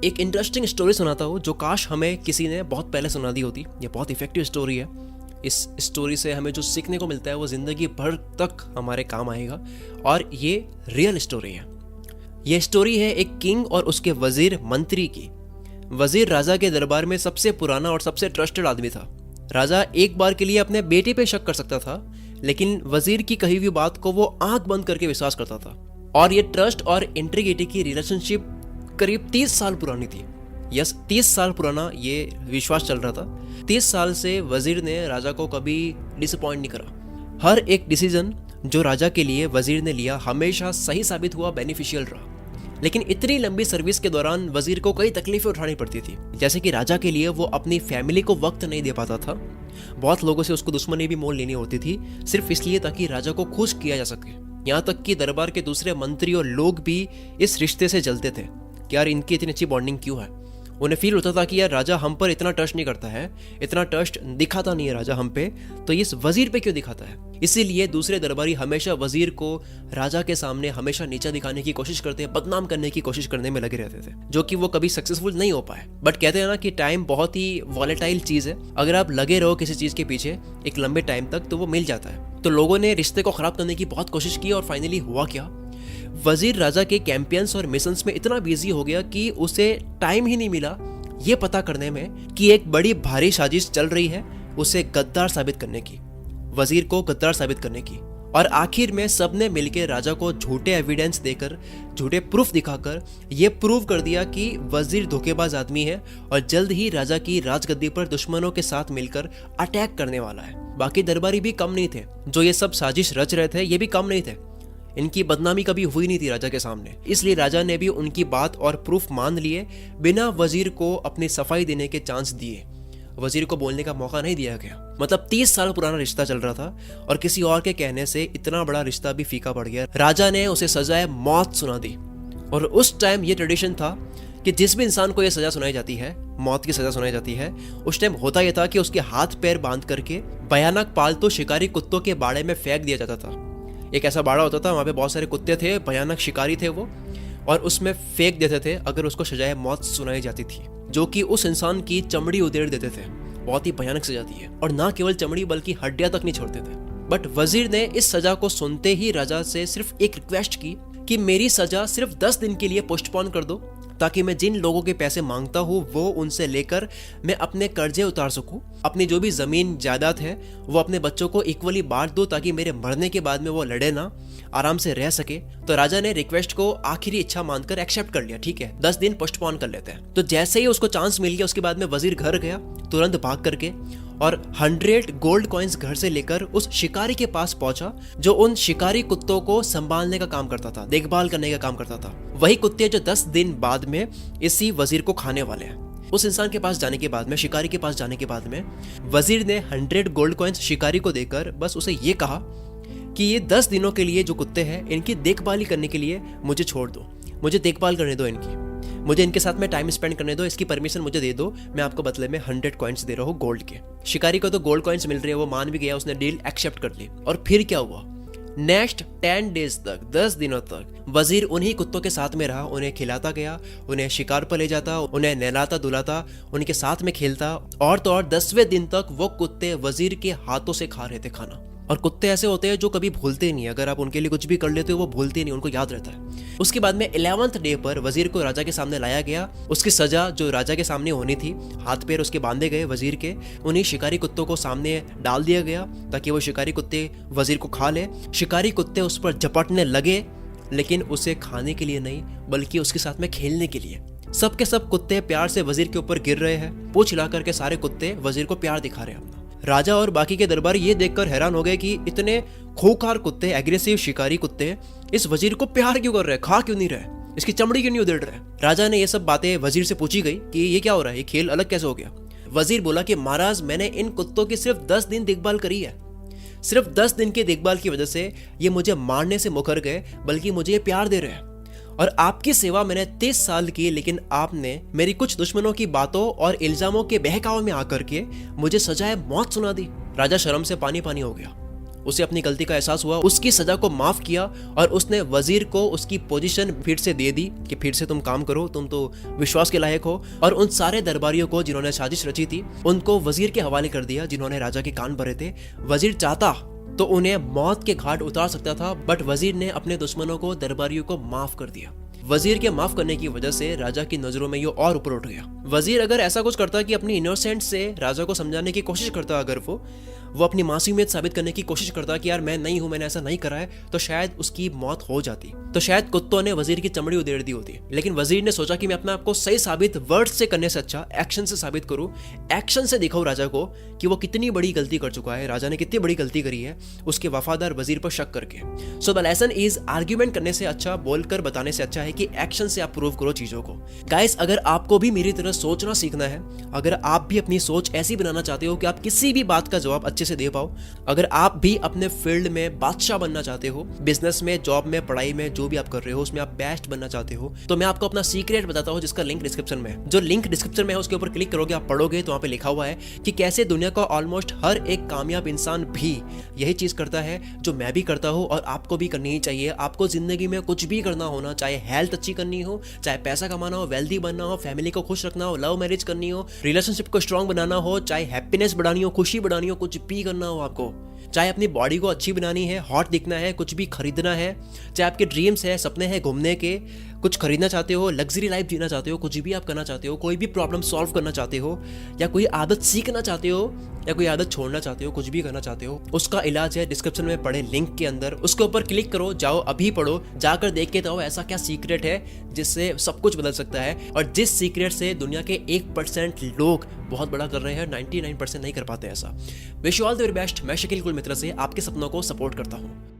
एक interesting story सुनाता हूँ जो काश हमें किसी ने बहुत पहले सुना दी होती। ये बहुत इफेक्टिव स्टोरी है। इस स्टोरी से हमें जो सीखने को मिलता है वो ज़िंदगी भर तक हमारे काम आएगा और ये रियल स्टोरी है। ये स्टोरी है एक किंग और उसके वजीर मंत्री की। वजीर राजा के दरबार में सबसे पुराना और सबसे ट्रस्टेड आदमी था। राजा एक बार के लिए अपने बेटे पे शक कर सकता था, लेकिन वजीर की कही हुई बात को वो आंख बंद करके विश्वास करता था। और ये ट्रस्ट और इंटीग्रिटी की रिलेशनशिप करीब 30 साल पुरानी थी। यस, 30 साल पुराना ये विश्वास चल रहा था। 30 साल से वजीर ने राजा को कभी डिसअपॉइंट नहीं करा। हर एक डिसीजन जो राजा के लिए वजीर ने लिया हमेशा सही साबित हुआ, बेनिफिशियल रहा। लेकिन इतनी लंबी सर्विस के दौरान वजीर को कई तकलीफें उठानी पड़ती थी। जैसे कि राजा के लिए वो अपनी फैमिली को वक्त नहीं दे पाता था। बहुत लोगों से उसको दुश्मनी भी मोल लेनी होती थी, सिर्फ इसलिए ताकि राजा को खुश किया जा सके। यहाँ तक कि दरबार के दूसरे मंत्री और लोग भी इस रिश्ते से जलते थे कि यार इनकी इतनी अच्छी बॉन्डिंग क्यों है। उन्हें फील होता था कि यार राजा हम पर इतना ट्रस्ट नहीं करता है, इतना ट्रस्ट दिखाता नहीं है राजा हम पे, तो इस वजीर पे क्यों दिखाता है। इसीलिए दूसरे दरबारी हमेशा वजीर को राजा के सामने हमेशा नीचा दिखाने की कोशिश करते, बदनाम करने की कोशिश करने में लगे रहते थे, जो कि वो कभी सक्सेसफुल नहीं हो पाए। बट कहते हैं ना कि टाइम बहुत ही वॉलेटाइल चीज है। अगर आप लगे रहो किसी चीज के पीछे एक लंबे टाइम तक तो वो मिल जाता है। तो लोगों ने रिश्ते को खराब करने की बहुत कोशिश की और फाइनली हुआ क्या, वजीर राजा के कैंपेन्स और मिशंस में इतना बिजी हो गया कि उसे टाइम ही नहीं मिला ये पता करने में कि एक बड़ी भारी साजिश चल रही है उसे गद्दार साबित करने की, वजीर को गद्दार साबित करने की। और आखिर में सबने मिलकर राजा को झूठे एविडेंस देकर, झूठे प्रूफ दिखाकर ये प्रूव कर दिया कि वजीर धोखेबाज आदमी है और जल्द ही राजा की राजगद्दी पर दुश्मनों के साथ मिलकर अटैक करने वाला है। बाकी दरबारी भी कम नहीं थे, जो ये सब साजिश रच रहे थे ये भी कम नहीं थे। इनकी बदनामी कभी हुई नहीं थी राजा के सामने, इसलिए राजा ने भी उनकी बात और प्रूफ मान लिए, बिना वजीर को अपनी सफाई देने के चांस दिए। वजीर को बोलने का मौका नहीं दिया गया। मतलब 30 साल पुराना रिश्ता चल रहा था और किसी और के कहने से इतना बड़ा रिश्ता भी फीका पड़ गया। राजा ने उसे सजाए मौत सुना दी। और उस टाइम ये ट्रेडिशन था कि जिस भी इंसान को यह सजा सुनाई जाती है, मौत की सजा सुनाई जाती है, उस टाइम होता यह था कि उसके हाथ पैर बांध करके भयानक पालतू शिकारी कुत्तों के बाड़े में फेंक दिया जाता था। एक ऐसा बाड़ा होता था, वहाँ पे बहुत सारे कुत्ते थे, भयानक शिकारी थे वो, और उसमें फेंक देते थे अगर उसको सजाए मौत सुनाई जाती थी, जो कि उस इंसान की चमड़ी उधेड़ देते थे। बहुत ही भयानक सजा दी है। और ना केवल चमड़ी बल्कि हड्डियां तक नहीं छोड़ते थे। बट वजीर ने इस सजा को सुनते ही राजा से सिर्फ एक रिक्वेस्ट की कि मेरी सजा सिर्फ 10 दिन के लिए पोस्टपोन कर दो, ताकि मैं जिन लोगों के पैसे मांगता हूँ वो उनसे लेकर मैं अपने कर्जे उतार सकूं, अपनी जो भी जमीन जायदाद है वो अपने बच्चों को इक्वली बांट दूं, ताकि मेरे मरने के बाद में वो लड़े ना, आराम से रह सके। तो राजा ने रिक्वेस्ट को आखिरी इच्छा मानकर एक्सेप्ट कर लिया। ठीक है, 10 दिन पोस्टपोन कर लेते हैं। तो जैसे ही उसको चांस मिल गया, उसके बाद में वजीर घर गया तुरंत भाग करके और 100 गोल्ड कॉइन्स घर से लेकर उस शिकारी के पास पहुंचा जो उन शिकारी कुत्तों को संभालने का काम करता था, देखभाल करने का काम करता था। वही कुत्ते जो 10 दिन बाद में इसी वजीर को खाने वाले हैं। उस इंसान के पास जाने के बाद में, शिकारी के पास जाने के बाद में, वजीर ने 100 गोल्ड कॉइन्स शिकारी को देकर बस उसे ये कहा कि ये 10 दिनों के लिए जो कुत्ते हैं इनकी देखभाल करने के लिए मुझे छोड़ दो, मुझे देखभाल करने दो इनकी, मुझे इनके साथ में टाइम स्पेंड करने दो, इसकी परमिशन मुझे दे दो, मैं आपको बदले में 100 कॉइन्स दे रहा हूँ गोल्ड के। शिकारी को तो गोल्ड कॉइन्स मिल रहे हैं, वो मान भी गया, उसने डील एक्सेप्ट कर ली। और फिर क्या हुआ, नेक्स्ट 10 डेज तक, 10 दिनों तक वजीर उन्हीं कुत्तों के साथ में रहा, उन्हें खिलाता गया, उन्हें शिकार पर ले जाता, उन्हें नहलाता धुलाता, उनके साथ में खेलता। और तो और 10वें दिन तक वो कुत्ते वजीर के हाथों से खा रहे थे खाना। और कुत्ते ऐसे होते हैं जो कभी भूलते नहीं, अगर आप उनके लिए कुछ भी कर लेते हो वो भूलते नहीं, उनको याद रहता है। उसके बाद में 11th डे पर वजीर को राजा के सामने लाया गया। उसकी सजा जो राजा के सामने होनी थी, हाथ पैर उसके बांधे गए वजीर के, उन्हीं शिकारी कुत्तों को सामने डाल दिया गया ताकि वो शिकारी कुत्ते वजीर को खा ले। शिकारी कुत्ते उस पर झपटने लगे, लेकिन उसे खाने के लिए नहीं बल्कि उसके साथ में खेलने के लिए। सबके सब कुत्ते प्यार से वजीर के ऊपर गिर रहे हैं, पूंछ हिला करके सारे कुत्ते वजीर को प्यार दिखा रहे हैं अपना। राजा और बाकी के दरबारी ये देखकर हैरान हो गए कि इतने खूंखार कुत्ते, एग्रेसिव शिकारी कुत्ते इस वजीर को प्यार क्यों कर रहे हैं, खा क्यों नहीं रहे, इसकी चमड़ी क्यों नहीं उधेड़ रहे। राजा ने ये सब बातें वजीर से पूछी गई कि ये क्या हो रहा है, ये खेल अलग कैसे हो गया। वजीर बोला कि महाराज, मैंने इन कुत्तों की सिर्फ 10 दिन देखभाल करी है, सिर्फ 10 दिन की देखभाल की वजह से ये मुझे मारने से मुकर गए, बल्कि मुझे ये प्यार दे रहे हैं। और आपकी सेवा मैंने 30 साल की, लेकिन आपने मेरी कुछ दुश्मनों की बातों और इल्जामों के बहकावे में आकर के मुझे सजाए मौत सुना दी। राजा शर्म से पानी पानी हो गया। उसे अपनी गलती का एहसास हुआ, उसकी सजा को माफ किया और उसने वजीर को उसकी पोजीशन फिर से दे दी कि फिर से तुम काम करो, तुम तो विश्वास के लायक हो। और उन सारे दरबारियों को जिन्होंने साजिश रची थी उनको वजीर के हवाले कर दिया, जिन्होंने राजा के कान भरे थे। वजीर चाहता तो उन्हें मौत के घाट उतार सकता था, बट वजीर ने अपने दुश्मनों को, दरबारियों को माफ कर दिया। वजीर के माफ करने की वजह से राजा की नजरों में ये और ऊपर उठ गया। वजीर अगर ऐसा कुछ करता कि अपनी इनोसेंट से राजा को समझाने की कोशिश करता, अगर वो अपनी मासूमियत साबित करने की कोशिश करता कि यार मैं नहीं हूं, मैंने ऐसा नहीं करा है, तो शायद उसकी मौत हो जाती, तो शायद कुत्तों ने वजीर की चमड़ी उधेड़ दी होती। लेकिन वजीर ने सोचा कि मैं अपने आप को सही साबित वर्ड से करने से अच्छा एक्शन से साबित करूं, एक्शन से दिखाऊं राजा को कि वो कितनी बड़ी गलती कर चुका है, राजा ने कितनी बड़ी गलती करी है, उसके वफादार वजीर पर शक करके। So the lesson is argument करने से अच्छा, बोलकर बताने से अच्छा है कि एक्शन से आप प्रूव करो चीजों को। गाइस, अगर आपको भी मेरी तरह सोचना सीखना है, अगर आप भी अपनी सोच ऐसी बनाना चाहते हो कि आप किसी भी बात का जवाब अच्छे से दे पाओ, अगर आप भी अपने फील्ड में बादशाह बनना चाहते हो, बिजनेस में, जॉब में, पढ़ाई में, जो भी आप कर रहे हो उसमें आप बेस्ट बनना चाहते हो, तो मैं आपको अपना सीक्रेट बताता हूं, जिसका लिंक डिस्क्रिप्शन में है। जो लिंक डिस्क्रिप्शन में है उसके ऊपर क्लिक करोगे, आप पढ़ोगे तो वहां पे लिखा हुआ है कि कैसे दुनिया का ऑलमोस्ट हर एक कामयाब इंसान भी यही चीज करता है जो मैं भी करता हूं और आपको भी करनी ही चाहिए। आपको जिंदगी में कुछ भी करना होना, चाहे हेल्थ अच्छी करनी हो, चाहे पैसा कमाना हो, वेल्दी बनना हो, फैमिली को खुश रखना हो, लव मैरिज करनी हो, रिलेशनशिप को स्ट्रांग बनाना हो, चाहे हैप्पीनेस बढ़ानी हो, खुशी बढ़ानी हो, कुछ भी करना हो आपको, चाहे अपनी बॉडी को अच्छी बनानी है, हॉट दिखना है, कुछ भी खरीदना है, चाहे आपके ड्रीम्स है, सपने हैं घूमने के, कुछ खरीदना चाहते हो, लग्जरी लाइफ जीना चाहते हो, कुछ भी आप करना चाहते हो, कोई भी प्रॉब्लम सॉल्व करना चाहते हो, या कोई आदत सीखना चाहते हो, या कोई आदत छोड़ना चाहते हो, कुछ भी करना चाहते हो, उसका इलाज है डिस्क्रिप्शन में पड़े लिंक के अंदर। उसके ऊपर क्लिक करो, जाओ अभी पढ़ो, जाकर देख के तो ऐसा क्या सीक्रेट है जिससे सब कुछ बदल सकता है, और जिस सीक्रेट से दुनिया के 1% लोग बहुत बड़ा कर रहे हैं, 99% नहीं कर पाते ऐसा। Wish you all the very best. मैं शकील कुल मित्र से आपके सपनों को सपोर्ट करता हूँ।